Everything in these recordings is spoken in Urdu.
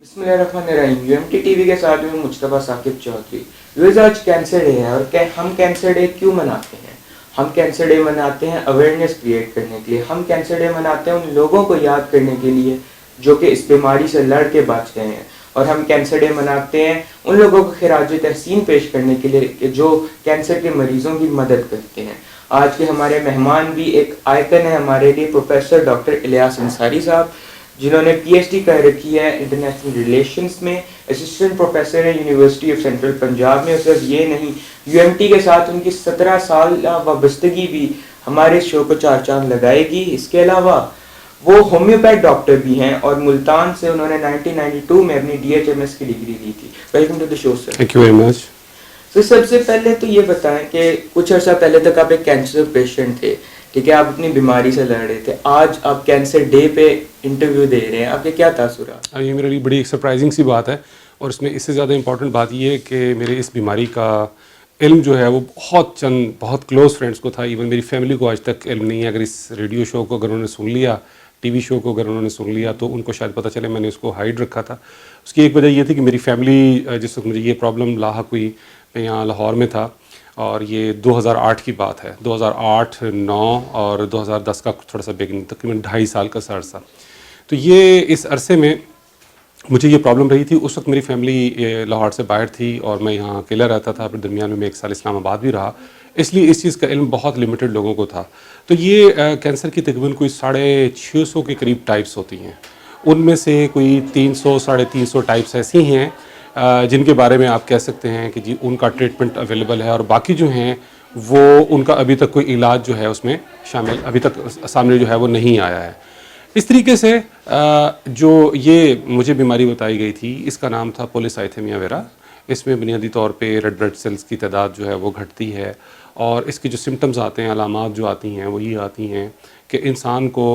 بسم اللہ الرحمن الرحیم UMT ٹی وی کے ساتھ میں مجتبیٰ ثاقب چودھری. آج کینسر ڈے ہے اور ہم کینسر ڈے کیوں مناتے ہیں؟ ہم کینسر ڈے مناتے ہیں اویئرنیس کریٹ کرنے کے لیے. ہم کینسر ڈے مناتے ہیں ان لوگوں کو یاد کرنے کے لیے جو کہ اس بیماری سے لڑ کے بچ گئے ہیں. اور ہم کینسر ڈے مناتے ہیں ان لوگوں کو خراج تحسین پیش کرنے کے لیے جو کینسر کے مریضوں کی مدد کرتے ہیں. آج کے ہمارے مہمان بھی ایک آئیکن ہے ہمارے لیے، پروفیسر ڈاکٹر الیاس انصاری صاحب، جنہوں نے PhD کر رکھی ہے انٹرنیشنل ریلیشنز میں، اسسٹنٹ پروفیسر ہے یونیورسٹی آف سینٹرل پنجاب میں. اور صرف یہ نہیں، UMT کے ساتھ ان کی 17 سال وابستگی بھی ہمارے شو کو چار چاند لگائے گی. اس کے علاوہ وہ ہومیوپیتھ ڈاکٹر بھی ہیں اور ملتان سے انہوں نے 1992 میں اپنی DHMS کی ڈگری لی تھی. Welcome to the show sir. Thank you very much. تو سب سے پہلے تو یہ بتائیں کہ کچھ عرصہ پہلے تک آپ ایک کینسر پیشنٹ تھے، ٹھیک ہے، آپ اپنی بیماری سے لڑ رہے تھے. آج آپ کینسر ڈے پہ انٹرویو دے رہے ہیں، آپ کے کیا تاثرات؟ یہ میرے لیے بڑی سرپرائزنگ سی بات ہے، اور اس میں اس سے زیادہ امپورٹنٹ بات یہ ہے کہ میرے اس بیماری کا علم جو ہے وہ بہت کلوز فرینڈس کو تھا. ایون میری فیملی کو آج تک علم نہیں ہے. اگر اس ریڈیو شو کو اگر انہوں نے سن لیا، ٹی وی شو کو اگر انہوں نے سن لیا تو ان کو شاید پتہ چلے میں نے اس کو ہائڈ رکھا تھا. اس کی ایک وجہ یہ تھی کہ میری فیملی جس وقت مجھے یہ پرابلم لاحق ہوئی، میں یہاں لاہور میں تھا، اور یہ 2008 کی بات ہے. 2008 9 اور 2010 کا تھوڑا سا بگننگ، تقریباً 2.5 سال کا عرصہ. تو یہ اس عرصے میں مجھے یہ پرابلم رہی تھی. اس وقت میری فیملی لاہور سے باہر تھی اور میں یہاں اکیلا رہتا تھا. پھر درمیان میں 1 سال اسلام آباد بھی رہا، اس لیے اس چیز کا علم بہت لمیٹڈ لوگوں کو تھا. تو یہ کینسر کی تقریباً کوئی 650 کے قریب ٹائپس ہوتی ہیں. ان میں سے کوئی 300 350 ٹائپس ایسی ہیں جن کے بارے میں آپ کہہ سکتے ہیں کہ جی ان کا ٹریٹمنٹ اویلیبل ہے، اور باقی جو ہیں وہ ان کا ابھی تک کوئی علاج جو ہے اس میں شامل ابھی تک سامنے جو ہے وہ نہیں آیا ہے. اس طریقے سے جو یہ مجھے بیماری بتائی گئی تھی اس کا نام تھا پولیسائتھیمیا ویرا. اس میں بنیادی طور پہ ریڈ بلڈ سیلز کی تعداد جو ہے وہ گھٹتی ہے، اور اس کی جو سمٹمز آتے ہیں، علامات جو آتی ہیں وہ یہ آتی ہیں کہ انسان کو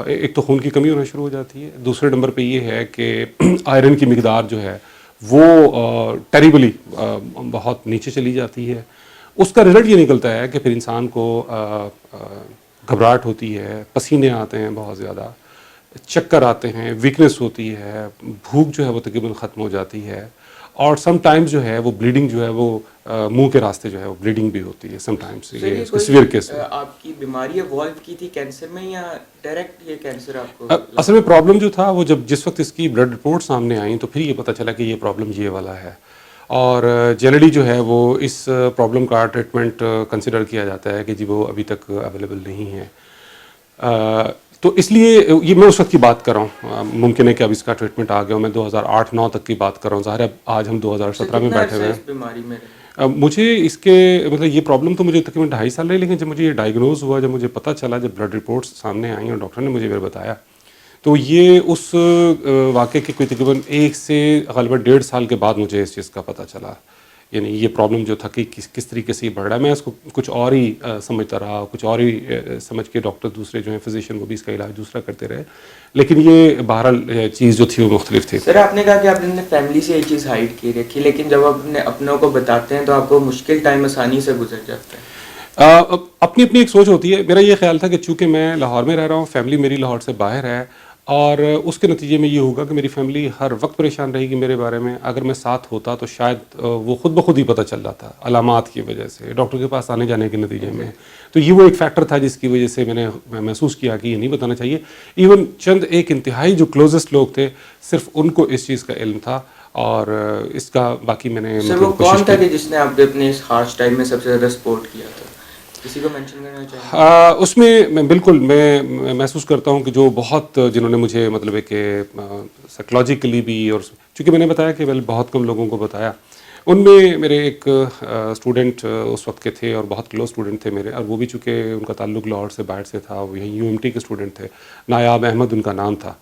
ایک تو خون کی کمی ہونا شروع ہو جاتی ہے. دوسرے نمبر پہ یہ ہے کہ آئرن کی مقدار جو ہے وہ ٹیریبلی بہت نیچے چلی جاتی ہے. اس کا رزلٹ یہ نکلتا ہے کہ پھر انسان کو گھبراہٹ ہوتی ہے، پسینے آتے ہیں بہت زیادہ، چکر آتے ہیں، ویکنس ہوتی ہے، بھوک جو ہے وہ تقریباً ختم ہو جاتی ہے، اور سم ٹائمز جو ہے وہ بلیڈنگ جو ہے وہ منہ کے راستے جو ہے وہ بلیڈنگ بھی ہوتی ہے سم ٹائمز. یہ سیویئر کیس میں آپ کی بیماری ایوالو کی تھی کینسر میں یا ڈائریکٹ یہ کینسر آپ کو؟ اصل میں پرابلم جو تھا وہ جس وقت اس کی بلڈ رپورٹ سامنے آئیں تو پھر یہ پتہ چلا کہ یہ پرابلم یہ والا ہے. اور جنرلی جو ہے وہ اس پرابلم کا ٹریٹمنٹ کنسیڈر کیا جاتا ہے کہ جی وہ ابھی تک اویلیبل نہیں ہے. تو اس لیے یہ میں اس وقت کی بات کر رہا ہوں. ممکن ہے کہ اب اس کا ٹریٹمنٹ آ گیا ہوں. میں 2008 9 تک کی بات کر رہا ہوں. ظاہر ہے آج ہم 2017 میں بیٹھے ہوئے ہیں. مجھے اس کے مطلب یہ پرابلم تو مجھے تقریباً 2.5 سال رہی، لیکن جب مجھے یہ ڈائگنوز ہوا، جب مجھے پتہ چلا، جب بلڈ رپورٹس سامنے آئیں اور ڈاکٹر نے مجھے پھر بتایا، تو یہ اس واقعے کے کوئی تقریباً 1 سے غالباً 1.5 سال کے بعد مجھے اس چیز کا پتہ چلا. یعنی یہ پرابلم جو تھا کہ کس طریقے سے یہ بڑھ رہا ہے. میں اس کو کچھ اور ہی سمجھتا رہا، کچھ اور ہی سمجھ کے ڈاکٹر دوسرے جو ہیں فزیشین وہ بھی اس کا علاج دوسرا کرتے رہے، لیکن یہ بہرحال چیز جو تھی وہ مختلف تھی. سر آپ نے کہا کہ آپ نے فیملی سے یہ چیز ہائڈ کی رکھی، لیکن جب آپ اپنے اپنوں کو بتاتے ہیں تو آپ کو مشکل ٹائم آسانی سے گزر جاتا ہے. اپنی ایک سوچ ہوتی ہے. میرا یہ خیال تھا کہ چونکہ میں لاہور میں رہ رہا ہوں، فیملی میری لاہور سے باہر ہے، اور اس کے نتیجے میں یہ ہوگا کہ میری فیملی ہر وقت پریشان رہے گی میرے بارے میں. اگر میں ساتھ ہوتا تو شاید وہ خود بخود ہی پتہ چل جاتا علامات کی وجہ سے، ڈاکٹر کے پاس آنے جانے کے نتیجے میں. تو یہ وہ ایک فیکٹر تھا جس کی وجہ سے میں نے محسوس کیا کہ یہ نہیں بتانا چاہیے. ایون چند ایک انتہائی جو کلوزسٹ لوگ تھے صرف ان کو اس چیز کا علم تھا، اور اس کا باقی میں نے سر وہ کون تھا کہ جس نے آپ اپنے اس ہارش ٹائم میں سب سے زیادہ سپورٹ کیا تھا؟ کسی کو مینشن کرنا چاہیے؟ اس میں بالکل میں محسوس کرتا ہوں کہ جو بہت جنہوں نے مجھے مطلب ہے کہ سائیکلوجیکلی بھی، اور چونکہ میں نے بتایا کہ بہت کم لوگوں کو بتایا، ان میں میرے ایک اسٹوڈنٹ اس وقت کے تھے اور بہت کلوز اسٹوڈنٹ تھے میرے، اور وہ بھی چونکہ ان کا تعلق لاہور سے باہر سے تھا، وہ یہیں UMT کے اسٹوڈنٹ تھے، نایاب احمد ان کا نام تھا.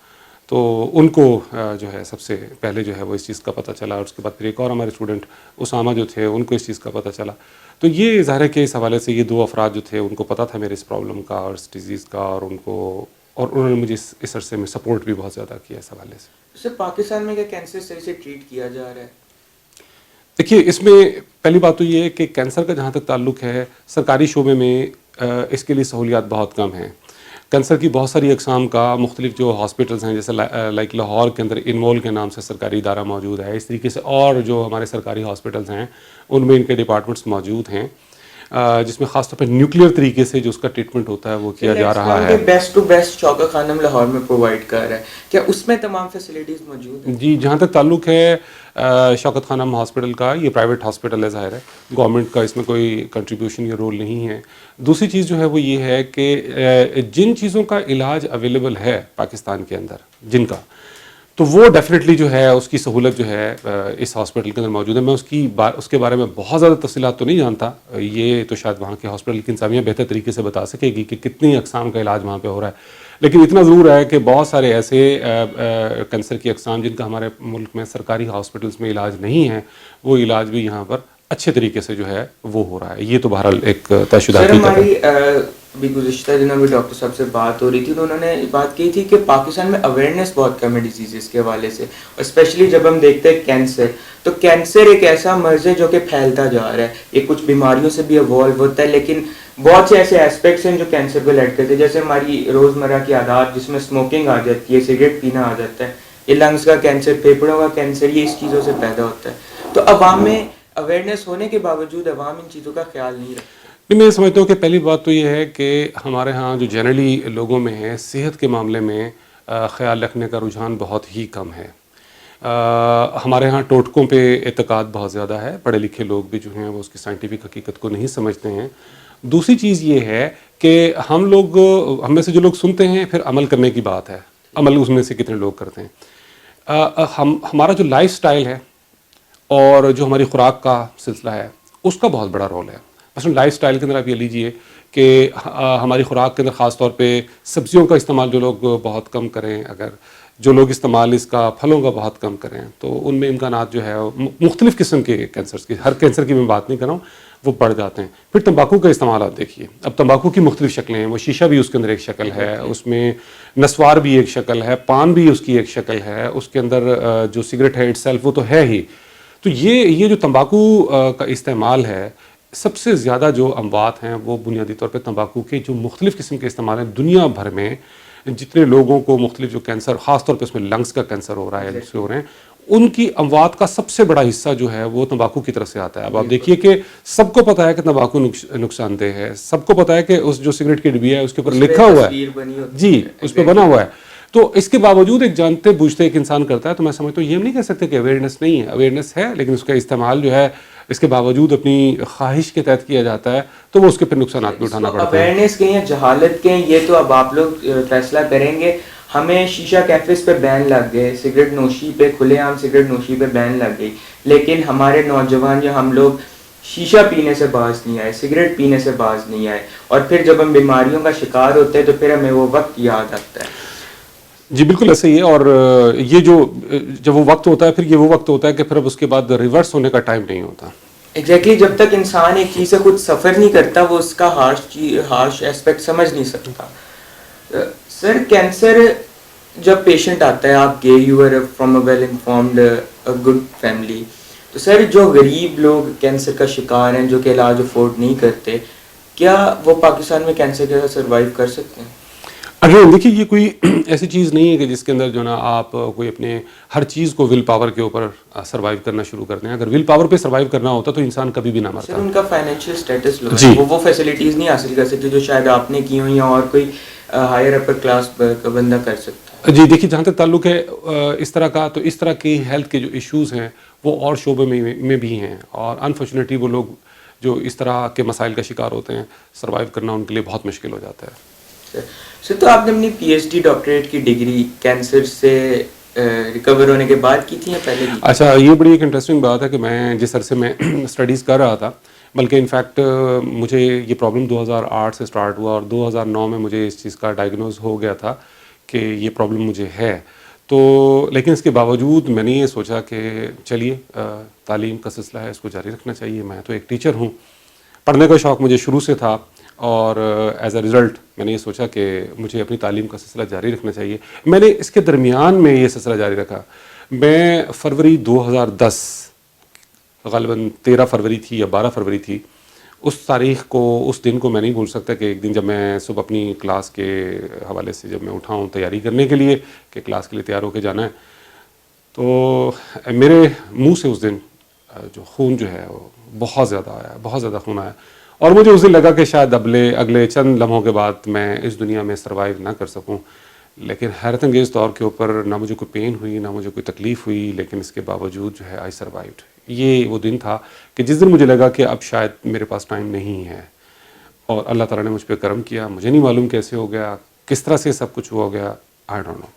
تو ان کو جو ہے سب سے پہلے جو ہے وہ اس چیز کا پتہ چلا، اور اس کے بعد پھر ایک اور ہمارے اسٹوڈنٹ اسامہ جو تھے ان کو اس چیز کا پتہ چلا. تو یہ ظاہر ہے کہ اس حوالے سے یہ 2 افراد جو تھے ان کو پتہ تھا میرے اس پرابلم کا اور اس ڈیزیز کا، اور انہوں نے مجھے اس عرصے میں سپورٹ بھی بہت زیادہ کیا اس حوالے سے. سر پاکستان میں کیا کینسر صحیح سے ٹریٹ کیا جا رہا ہے؟ دیکھیے، اس میں پہلی بات تو یہ ہے کہ کینسر کا جہاں تک تعلق ہے، سرکاری شعبے میں اس کے لیے سہولیات بہت کم ہیں. کینسر کی بہت ساری اقسام کا مختلف جو ہاسپٹلس ہیں، جیسے لائک لاہور کے اندر انمول کے نام سے سرکاری ادارہ موجود ہے، اس طریقے سے اور جو ہمارے سرکاری ہاسپٹلس ہیں ان میں ان کے ڈپارٹمنٹس موجود ہیں، جس میں خاص طور پہ نیوکلیئر طریقے سے جو اس کا ٹریٹمنٹ ہوتا ہے وہ کیا جا رہا ہے۔ بیسٹ ٹو بیسٹ شوکت خانم لاہور میں پرووائڈ کر رہا ہے، کیا اس میں تمام فیسلٹیز موجود ہیں؟ جی، جہاں تک تعلق ہے شوکت خانم ہاسپٹل کا، یہ پرائیویٹ ہاسپٹل ہے، ظاہر ہے گورنمنٹ کا اس میں کوئی کنٹریبیوشن یا رول نہیں ہے۔ دوسری چیز جو ہے وہ یہ ہے کہ جن چیزوں کا علاج اویلیبل ہے پاکستان کے اندر جن کا، تو وہ ڈیفینیٹلی جو ہے اس کی سہولت جو ہے اس ہاسپٹل کے اندر موجود ہے۔ میں اس کے بارے میں بہت زیادہ تفصیلات تو نہیں جانتا، یہ تو شاید وہاں کے ہاسپٹل کی انتظامیہ بہتر طریقے سے بتا سکے گی کہ کتنی اقسام کا علاج وہاں پہ ہو رہا ہے، لیکن اتنا ضرور ہے کہ بہت سارے ایسے کینسر کی اقسام جن کا ہمارے ملک میں سرکاری ہاسپٹلس میں علاج نہیں ہے، وہ علاج بھی یہاں پر اچھے طریقے سے جو ہے وہ ہو رہا ہے۔ یہ تو بہرحال ایک طے شدہ حقیقت ہے۔ ہماری ابھی گزشتہ دنوں بھی ڈاکٹر صاحب سے بات ہو رہی تھی تو انہوں نے بات کی تھی کہ پاکستان میں اویئرنیس بہت کم ہے ڈیزیزز کے حوالے سے، اور اسپیشلی جب ہم دیکھتے ہیں کینسر، تو کینسر ایک ایسا مرض ہے جو کہ پھیلتا جا رہا ہے، یہ کچھ بیماریوں سے بھی ایوالو ہوتا ہے، لیکن بہت سے ایسے ایسپیکٹس ہیں جو کینسر کو لیڈ کرتے ہیں، جیسے ہماری روزمرہ کی عادات جس میں اسموکنگ آ جاتی ہے، سگریٹ پینا آ جاتا ہے، یہ لنگس کا کینسر، پھیپھڑوں کا کینسر، یہ اس چیزوں سے پیدا ہوتا ہے۔ تو عوام میں اویئرنیس ہونے کے باوجود عوام ان چیزوں کا خیال نہیں رکھتا۔ میں سمجھتا ہوں کہ پہلی بات تو یہ ہے کہ ہمارے ہاں جو جنرلی لوگوں میں ہے صحت کے معاملے میں خیال رکھنے کا رجحان بہت ہی کم ہے۔ ہمارے ہاں ٹوٹکوں پہ اعتقاد بہت زیادہ ہے، پڑھے لکھے لوگ بھی جو ہیں وہ اس کی سائنٹیفک حقیقت کو نہیں سمجھتے ہیں۔ دوسری چیز یہ ہے کہ ہم میں سے جو لوگ سنتے ہیں پھر عمل کرنے کی بات ہے، عمل اس میں سے کتنے لوگ کرتے ہیں۔ ہمارا جو لائف سٹائل ہے اور جو ہماری خوراک کا سلسلہ ہے اس کا بہت بڑا رول ہے۔ مثلا لائف سٹائل کے اندر آپ یہ لیجئے کہ ہماری خوراک کے اندر خاص طور پہ سبزیوں کا استعمال جو لوگ بہت کم کریں، اگر جو لوگ استعمال اس کا پھلوں کا بہت کم کریں تو ان میں امکانات جو ہے مختلف قسم کے کینسرز کی، ہر کینسر کی میں بات نہیں کر رہا ہوں، وہ بڑھ جاتے ہیں۔ پھر تمباکو کا استعمال آپ دیکھیے، اب تمباکو کی مختلف شکلیں ہیں، وہ شیشہ بھی اس کے اندر ایک شکل ہے، اس میں نسوار بھی ایک شکل ہے، پان بھی اس کی ایک شکل ہے، اس کے اندر جو سگریٹ ہے اٹ سیلف وہ تو ہے ہی۔ تو یہ جو تمباکو کا استعمال ہے، سب سے زیادہ جو اموات ہیں وہ بنیادی طور پہ تمباکو کے جو مختلف قسم کے استعمال ہیں، دنیا بھر میں جتنے لوگوں کو مختلف جو کینسر، خاص طور پہ اس میں لنگس کا کینسر ہو رہا ہے، دوسرے ہو رہے ہیں، ان کی اموات کا سب سے بڑا حصہ جو ہے وہ تمباکو کی طرف سے آتا ہے۔ اب آپ دیکھیے کہ سب کو پتا ہے کہ تمباکو نقصان دہ ہے، سب کو پتا ہے کہ اس جو سگریٹ کی ڈبیا ہے اس کے اوپر لکھا ہوا ہے، جی اس پہ بنا ہوا ہے، تو اس کے باوجود ایک جانتے بوجھتے ایک انسان کرتا ہے۔ تو میں سمجھتا ہوں یہ ہم نہیں کہہ سکتے کہ اویئرنیس نہیں ہے، اویئرنیس ہے، لیکن اس کا استعمال جو ہے اس کے باوجود اپنی خواہش کے تحت کیا جاتا ہے تو وہ اس کے پھر نقصانات بھی اٹھانا پڑتے ہیں۔ اویئرنیس کے یا جہالت کے یہ تو اب آپ لوگ فیصلہ کریں گے۔ ہمیں شیشہ کیفز پہ بین لگ گئے، سگریٹ نوشی پہ، کھلے عام سگریٹ نوشی پہ بین لگ گئی، لیکن ہمارے نوجوان یا ہم لوگ شیشہ پینے سے باز نہیں آئے، سگریٹ پینے سے باز نہیں آئے، اور پھر جب ہم بیماریوں کا شکار ہوتے ہیں تو پھر ہمیں وہ وقت یاد آتا ہے۔ جی بالکل ایسا ہی ہے، اور یہ جب وہ وقت ہوتا ہے پھر یہ وہ وقت ہوتا ہے کہ پھر اب اس کے بعد ریورس ہونے کا ٹائم نہیں ہوتا۔ ایگزیکٹلی، جب تک انسان ایک چیز سے خود سفر نہیں کرتا وہ اس کا ہارش ایسپیکٹ سمجھ نہیں سکتا۔ سر کینسر جب پیشنٹ آتا ہے، آپ گئے، you are from a well informed good family, تو سر جو غریب لوگ کینسر کا شکار ہیں، جو کہ علاج افورڈ نہیں کرتے، کیا وہ پاکستان میں کینسر کے ساتھ سروائیو کر سکتے ہیں؟ اگر دیکھیے یہ کوئی ایسی چیز نہیں ہے کہ جس کے اندر جو نا آپ کوئی اپنے ہر چیز کو ول پاور کے اوپر سروائیو کرنا شروع کرتے ہیں۔ اگر ول پاور پہ سروائیو کرنا ہوتا تو انسان کبھی بھی نہ مرتا۔ سر ان کا فائنینشیل اسٹیٹس لو ہے، وہ فیسلٹیز نہیں حاصل کر سکتے جو شاید آپ نے کی ہوں یا اور کوئی ہائر اپر کلاس کا بندہ کر سکتا ہے۔ جی دیکھیے، جہاں تک تعلق ہے اس طرح کا، تو اس طرح کے ہیلتھ کے جو ایشوز ہیں وہ اور شعبے میں بھی ہیں، اور انفارچونیٹلی وہ لوگ جو اس طرح کے مسائل کا شکار ہوتے ہیں، سروائیو کرنا ان کے لیے بہت مشکل ہو جاتا ہے۔ سر تو آپ نے اپنی پی ایچ ڈی ڈاکٹریٹ کی ڈگری کینسر سے ریکور ہونے کے بعد کی تھی یا پہلے کی؟ اچھا، یہ بڑی ایک انٹرسٹنگ بات ہے کہ میں جس عرصے میں اسٹڈیز کر رہا تھا، بلکہ انفیکٹ مجھے یہ پرابلم 2008 سے سٹارٹ ہوا اور 2009 میں مجھے اس چیز کا ڈائگنوز ہو گیا تھا کہ یہ پرابلم مجھے ہے۔ تو لیکن اس کے باوجود میں نے یہ سوچا کہ چلیے تعلیم کا سلسلہ ہے، اس کو جاری رکھنا چاہیے۔ میں تو ایک ٹیچر ہوں، پڑھنے کا شوق مجھے شروع سے تھا، اور ایز اے رزلٹ میں نے یہ سوچا کہ مجھے اپنی تعلیم کا سلسلہ جاری رکھنا چاہیے۔ میں نے اس کے درمیان میں یہ سلسلہ جاری رکھا۔ میں فروری 2010 غالباً 13 فروری تھی یا 12 فروری تھی، اس تاریخ کو, اس دن کو میں نہیں بھول سکتا کہ ایک دن جب میں صبح اپنی کلاس کے حوالے سے جب میں اٹھا ہوں تیاری کرنے کے لیے کہ کلاس کے لیے تیار ہو کے جانا ہے, تو میرے منہ سے اس دن جو خون جو ہے وہ بہت زیادہ آیا, بہت زیادہ خون آیا, اور مجھے اس دن لگا کہ شاید اگلے چند لمحوں کے بعد میں اس دنیا میں سروائیو نہ کر سکوں. لیکن حیرت انگیز طور کے اوپر نہ مجھے کوئی پین ہوئی, نہ مجھے کوئی تکلیف ہوئی, لیکن اس کے باوجود جو ہے آئی سروائیوڈ. یہ وہ دن تھا کہ جس دن مجھے لگا کہ اب شاید میرے پاس ٹائم نہیں ہے, اور اللہ تعالیٰ نے مجھ پہ کرم کیا. مجھے نہیں معلوم کیسے ہو گیا, کس طرح سے سب کچھ ہو گیا, آئی ڈونٹ نو.